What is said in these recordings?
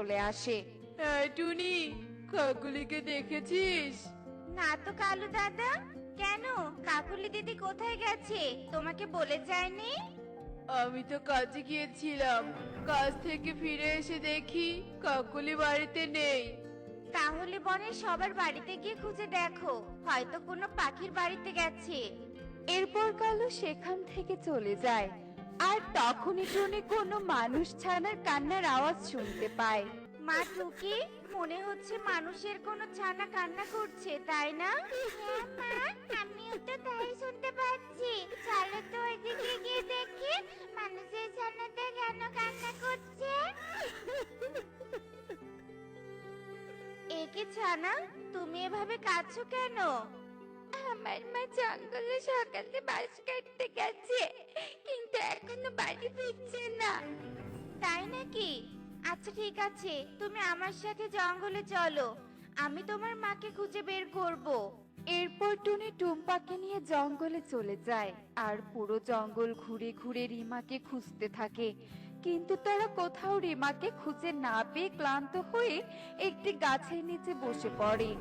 চলে আসে। টুনি, কাকুলিকে দেখেছিস? না তো কালু দাদা, কেন? কাকুলি দিদি কোথায় গেছে? তোমাকে বলে যায়নি? আমি তো কাজে গিয়েছিলাম, কাজ থেকে ফিরে এসে দেখি কাকুলি বাড়িতে নেই। তাহলে বনের সবার বাড়িতে গিয়ে খুঁজে দেখো, হয়তো কোনো পাখির বাড়িতে গেছে। এরপর কালু সেখান থেকে চলে যায়। আর তখনই টুনি কোনো মানুষ ছানার কান্নার আওয়াজ শুনতে পায়। মা টুকি, মনে হচ্ছে মানুষের কোনো ছানা কান্না করছে, তাই না? হ্যাঁ মা, আমিও তো তাই শুনতে পাচ্ছি। চলো তো ওইদিকে গিয়ে দেখি মানুষের ছানাটা কেন কান্না করছে। একে ছানা, তুমি এভাবে কাঁদছো কেন? আমার মা জঙ্গলে সকালে বাঁশ কাটতে গেছে, কিন্তু এখনো বাড়ি ফিরছে না। তাই নাকি? আচ্ছা ঠিক আছে, তুমি আমার সাথে জঙ্গলে চলো, আমি তোমার মাকে খুঁজে বের করব। এরপর টুনি টুম্পাকে নিয়ে জঙ্গলে চলে যায় আর পুরো জঙ্গল ঘুরে ঘুরে রিমাকে খুঁজতে থাকে। কিন্তু তারা কোথাও রিমাকে খুঁজে না পেয়ে ক্লান্ত হয়ে একটি গাছের নিচে বসে পড়ে।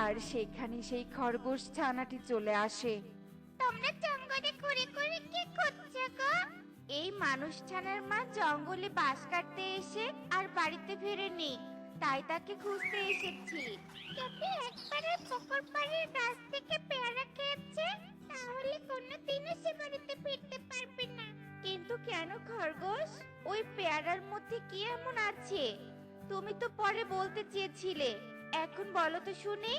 আর সেখানে সেই খরগোশ ছানাটি চলে আসে। তোমরা জঙ্গলে ঘুরে ঘুরে কি করছো গো? এই মানুষ ছানার মা জঙ্গলে বাঁশ কাটতে এসে আর বাড়িতে ফেরেনি, তাই তাকে খুঁজতে এসেছি। যদি একবারে পুকুর পাড়ের গাছ থেকে পেয়ারা খেয়েছে, তাহলে কোনোদিনও সে বাড়িতে ফিরতে পারবে না। কিন্তু কেন খরগোশ? ওই পেয়ারার মধ্যে কি এমন আছে? তুমি তো পরে বলতে চেয়েছিলে, এখন বলো তো শুনি।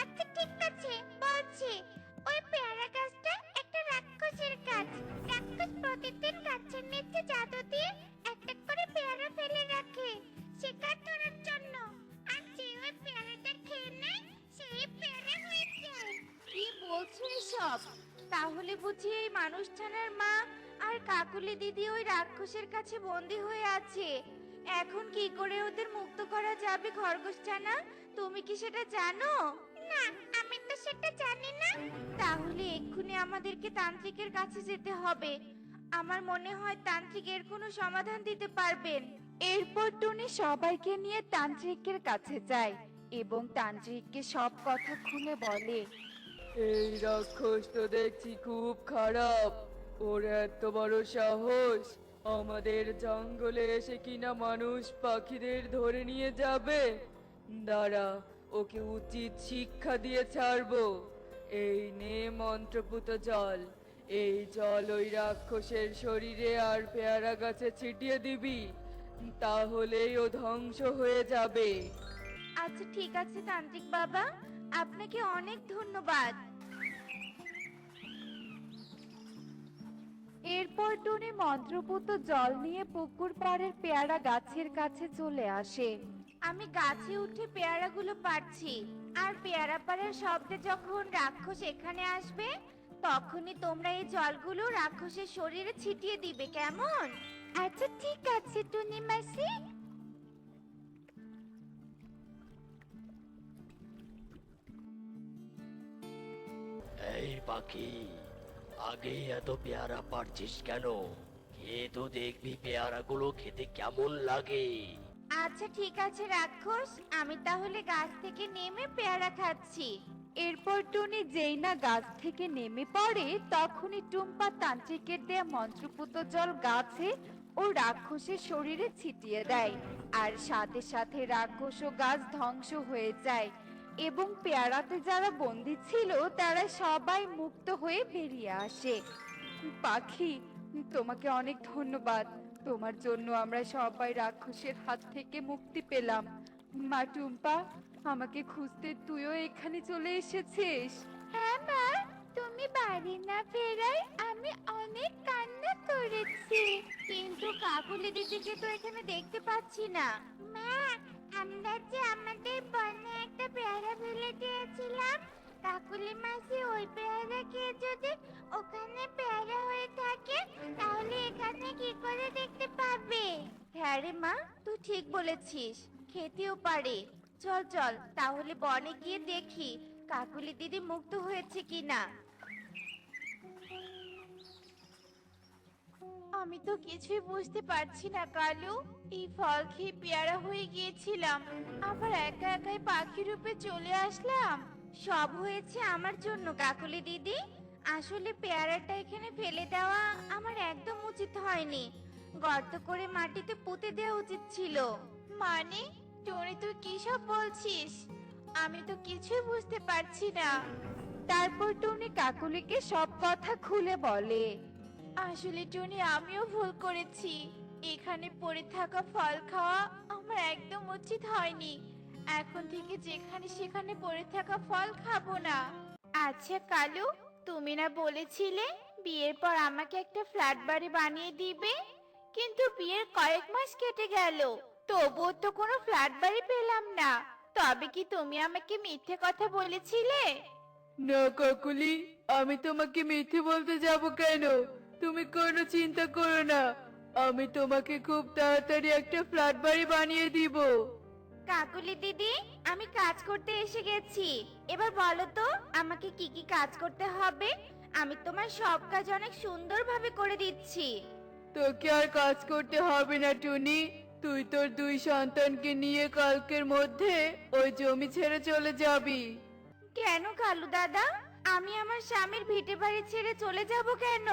আচ্ছা ঠিক আছে, বলছি। ওই পেয়ারা গাছটা একটা রাক্ষসের গাছ। রাক্ষস প্রতিদিন গাছের নিচে জাদু দিয়ে একটা করে পেয়ারা ফেলে রাখে শিকার ধরার জন্য। আর যে ওই পেয়ারাটা খেয়ে নেয়, সেই পেয়ারা হয়ে যায়। কি বলছো এসব? তাহলে বুঝি এই মানুষ ছানার মা আর কাকুলি দিদি ওই রাক্ষসের কাছে বন্দি হয়ে আছে। এখন কি করে ওদের মুক্ত করা যাবে খরগোশ ছানা? তুমি কি সেটা জানো? না, আমি তো সেটা জানি না। তাহলে এক্ষুনি আমাদেরকে তান্ত্রিকের কাছে যেতে হবে। আমার মনে হয় তান্ত্রিক এর কোনো সমাধান দিতে পারবেন। এরপর টুনি সবাইকে নিয়ে তান্ত্রিকের কাছে যায় এবং তান্ত্রিককে সব কথা খুলে বলে। এই রাক্ষস তো দেখছি খুব খারাপ। ওর এত বড় সাহস, আমাদের জঙ্গলে এসে কিনা মানুষ পাখিদের ধরে নিয়ে যাবে। দাঁড়া, ওকে উচিত শিক্ষা দিয়ে ছাড়বো। এই নে মন্ত্রপুত জল, এই জল ওই রাক্ষসের শরীরে আর পেয়ারা গাছে ছিটিয়ে দিবি, তাহলেই ও ধ্বংস হয়ে যাবে। আচ্ছা ঠিক আছে তান্ত্রিক বাবা, আপনাকে অনেক ধন্যবাদ। এরপর টুনি মন্ত্রপুত জল নিয়ে পুকুর পাড়ের পেয়ারা গাছের কাছে চলে আসে। আমি গাছে উঠে পেয়ারাগুলো পাড়ছি, আর পেয়ারা পাড়ার শব্দে যখন রাক্ষস এখানে আসবে, তখনই তোমরা এই জলগুলো রাক্ষসের শরীরে ছিটিয়ে দিবে, কেমন? আচ্ছা ঠিক আছে টুনি মাসি। এই পাখি, আগে এত পেয়ারা পারছিস কেন? খেয়ে তো দেখবি পেয়ারাগুলো খেতে কেমন লাগে। আচ্ছা ঠিক আছে রাক্ষস, আমি তাহলে গাছ থেকে নেমে পেয়ারা খাচ্ছি। এরপর টুনি যেই না গাছ থেকে নেমে পড়ে, তখনই টুম্পা তান্ত্রিকের দেয়া মন্ত্রপুত জল গাছে ও রাক্ষসের শরীরে ছিটিয়ে দেয়। আর সাথে সাথে রাক্ষস ও গাছ ধ্বংস হয়ে যায় এবং পেয়ারাতে যারা বন্দী ছিল তারা সবাই মুক্ত হয়ে বেরিয়ে আসে। পাখি, তোমাকে অনেক ধন্যবাদ। তোমার জন্য আমরা সবাই রাক্ষসের হাত থেকে মুক্তি পেলাম। মা টুম্পা, আমাকে খুঁজতে তুইও এখানে চলে এসেছিস। হ্যাঁ মা, তুমি বাড়ি না ফেরায় আমি অনেক কান্না করেছি, কিন্তু কাকুলি দিদিকে তো এখানে দেখতে পাচ্ছি না। মা, আমরা যে আমাদের বনে একটা পেয়ারা ফেলে দিয়েছিলাম, কাকুলি মাসি ওই পেয়ারা খেয়ে যদি ওখানে পেয়ারা হয়ে থাকে, তাহলে এখানে কি করে দেখতে পাবে? হ্যাঁ রে মা, তুই ঠিক বলেছিস, খেতেও পারে। চল চল তাহলে বনে গিয়ে দেখি কাকুলি দিদি মুক্ত হয়েছে কিনা। আমি তো কিছুই বুঝতে পারছি না কালু। এই ফল খেয়ে পেয়ারা হয়ে গিয়েছিলাম, আবার একা একাই পাখি রূপে চলে আসলাম। সব হয়েছে আমার জন্য কাকুলি দিদি। আসলে পেয়ারাটা এখানে ফেলে দেওয়া আমার একদম উচিত হয়নি। গর্ত করে মাটিতে পুঁতে দেওয়া উচিত ছিল। মানে টনি, তুই কি সব বলছিস? আমি তো কিছুই বুঝতে পারছি না। তারপর টুনি কাকুলিকে সব কথা খুলে বলে। আসলে টনি, আমিও ভুল করেছি। এখানে পড়ে থাকা ফল খাওয়া আমার একদম উচিত হয়নি। এখন থেকে যেখানে সেখানে পড়ে থাকা ফল খাবো না। আচ্ছা কালু, তুমি না বলেছিলে বিয়ের পর আমাকে একটা ফ্ল্যাট বাড়ি বানিয়ে দিবে? কিন্তু বিয়ের কয়েক মাস কেটে গেল, তবুও তো কোনো ফ্ল্যাট বাড়ি পেলাম না। তবে কি তুমি আমাকে মিথ্যে কথা বলেছিলে? না কাকুলি, আমি তোমাকে মিথ্যে বলতে যাব কেন? তুমি কোনো চিন্তা করো না, আমি তোমাকে খুব তাড়াতাড়ি একটা ফ্ল্যাট বাড়ি বানিয়ে দিব। কাকুলি দিদি, আমি কাজ করতে এসে গেছি। এবার বলো তো আমাকে কি কি কাজ করতে হবে? আমি তোমার সব কাজ অনেক সুন্দরভাবে করে দিচ্ছি। তোকে আর কাজ করতে হবে না টুনি, তুই তোর দুই সন্তানকে নিয়ে কালকের মধ্যে ওই জমি ছেড়ে চলে যাবি। কেন কালু দাদা? আমি আমার স্বামীর ভিটে বাড়ি ছেড়ে চলে যাব কেন?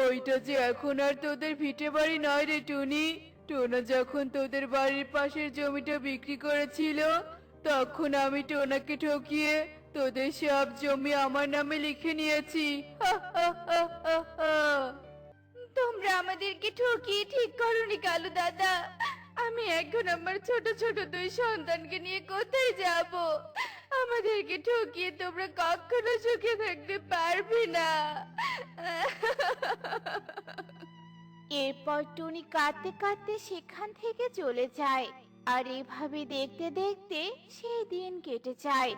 ওইটা যে এখন আর তোদের ভিটে বাড়ি নয় রে টুনি। টোনা যখন তোদের বাড়ির পাশের জমিটা বিক্রি করেছিল, তখন আমি টোনাকে ঠকিয়ে তোদের সব জমি আমার নামে লিখে নিয়েছি। হা, হা, হা, হা, হা। তোমরা আমাদেরকে ঠকিয়ে ঠিক করনি কালু দাদা। আমি এখন আমার ছোট ছোট দুই সন্তানকে নিয়ে কোথায় যাব? আমাদেরকে ঠকিয়ে তোমরা কখনো সুখে থাকতে পারবে না। এরপর টুনি কাঁদতে কাঁদতে সেখান থেকে চলে যায়। আর এভাবে দেখতে দেখতে সেই দিন কেটে যায়।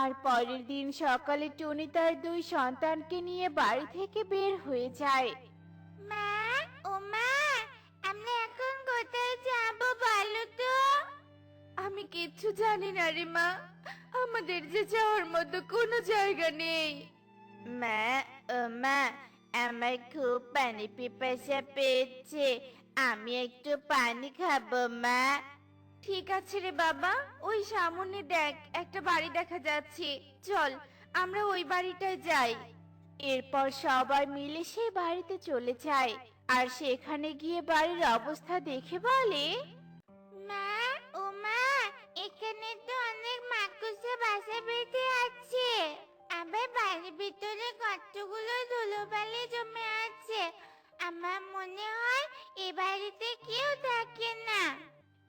আর পরের দিন সকালে টুনি তার দুই সন্তানকে নিয়ে বাড়ি থেকে বের হয়ে যায়। মা, ও মা, আমরা এখন কোথায় যাব বলো তো? আমি কিচ্ছু জানি না রে মা, আমাদের যে যাওয়ার মতো কোনো জায়গা নেই। মা, ও মা, আমার খুব পানি পিপাসা পেয়েছে, আমি একটু পানি খাবো মা। ঠিক আছে রে বাবা, ওই সামনে দেখ একটা বাড়ি দেখা যাচ্ছে, চল আমরা ওই বাড়িটায় যাই। এরপর সবাই মিলে সেই বাড়িতে চলে যায়। আর সেখানে গিয়ে বাড়ির অবস্থা দেখে বলে, মা, ও মা, এখানে তো অনেক মাকড়সা বাসা বেঁধে আছে। আবার বাড়ির ভিতরে কতগুলো ধুলোবালি জমে আছে। আমার মনে হয় এ বাড়িতে কেউ থাকে না।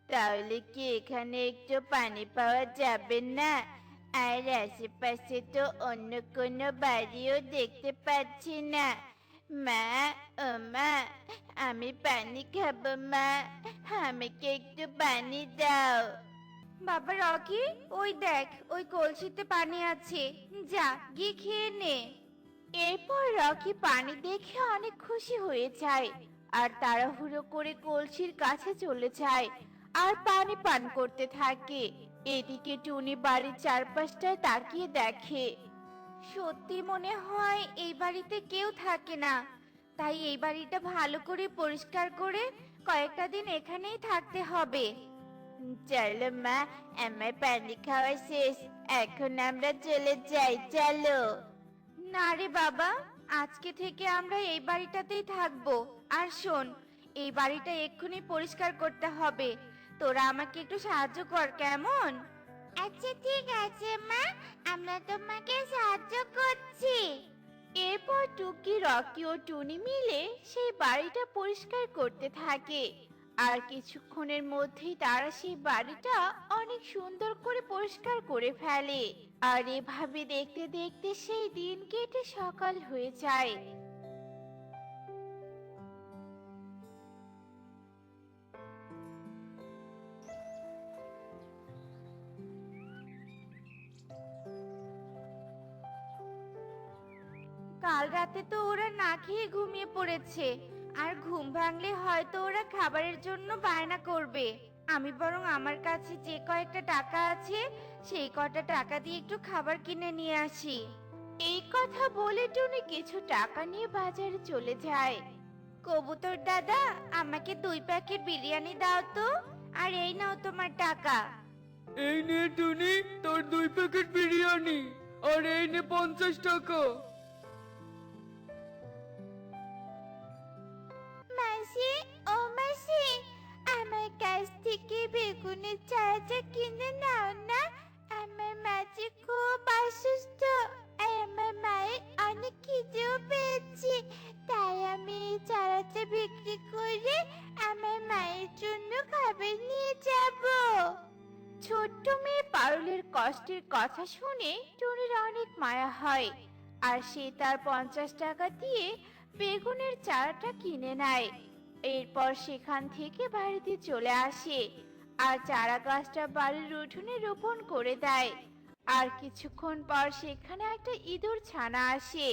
তাহলে কি এখানে একটু পানি পাওয়া যাবে না? আর আশেপাশে তো অন্য কোনো বাড়িও দেখতে পাচ্ছি না। মা, ও মা, আমি পানি খাবো মা, আমাকে একটু পানি দাও। বাবা রকি, ওই দেখ ওই কলসিতে পানি আছে, যা গিয়ে খেয়ে নে। এরপর রকি পানি দেখে অনেক খুশি হয়ে যায় আর তাড়াহুড়ো করে কলসির কাছে চলে যায় আর পানি পান করতে থাকে। এদিকে টুনি বাড়ির চারপাশটায় তাকিয়ে দেখে। সত্যি মনে হয় এই বাড়িতে কেউ থাকে না। তাই এই বাড়িটা ভালো করে পরিষ্কার করে কয়েকটা দিন এখানেই থাকতে হবে। চলো মা, আমার পানি খাওয়া শেষ, এখন আমরা চলে যাই, চলো। না রে বাবা, আজকে থেকে আমরা এই বাড়িটাতেই থাকবো। আর শোন, এই বাড়িটা এক্ষুনি পরিষ্কার করতে হবে। তোরা আমাকে একটু সাহায্য কর, কেমন? আচ্ছা ঠিক আছে মা, আমরা তোমাকে সাহায্য করছি। এরপর টুকি, রকি ও টুনি মিলে সেই বাড়িটা পরিষ্কার করতে থাকে। আর কিছুক্ষণের মধ্যেই তারা সেই বাড়িটা অনেক সুন্দর করে পরিষ্কার করে ফেলে। আর এভাবে দেখতে দেখতে সেই দিন কেটে সকাল হয়ে যায়। কাল রাতে তো ওরা না খেয়ে ঘুমিয়ে পড়েছে। আর ঘুম ভাঙলে হয়তো ওরা খাবারের জন্য বায়না করবে। আমি বরং আমার কাছে যে কয়েকটা টাকা আছে সেই কটা টাকা দিয়ে একটু খাবার কিনে নিয়ে আসি। এই কথা বলে টুনি কিছু টাকা নিয়ে বাজারে চলে যায়। কবুতর দাদা, আমাকে 2 প্যাকেট বিরিয়ানি দাও তো, আর এই নাও তোমার টাকা। এই নে টুনি, তোর 2 প্যাকেট বিরিয়ানি, আর এই নে 50 টাকা। মাসি, ও মাসি, আমার কাছ থেকে বেগুনের চারাটা কিনে নাও না। আমার মাঝে খুব অসুস্থ, আর আমার মায়ের অনেক খিদেও পেয়েছে। তাই আমি এই চারাটা বিক্রি করে আমার মায়ের জন্য খাবার নিয়ে যাব। ছোট্ট মেয়ে পারুলের কষ্টের কথা শুনে টুনির অনেক মায়া হয়, আর সে তার 50 টাকা দিয়ে বেগুনের চারাটা কিনে নেয়। এরপর সেখান থেকে বাড়িতে চলে আসে আর চারা গাছটা বাড়ির উঠোনে রোপণ করে দেয়। আর কিছুক্ষণ পর সেখানে একটা ইঁদুর ছানা আসে।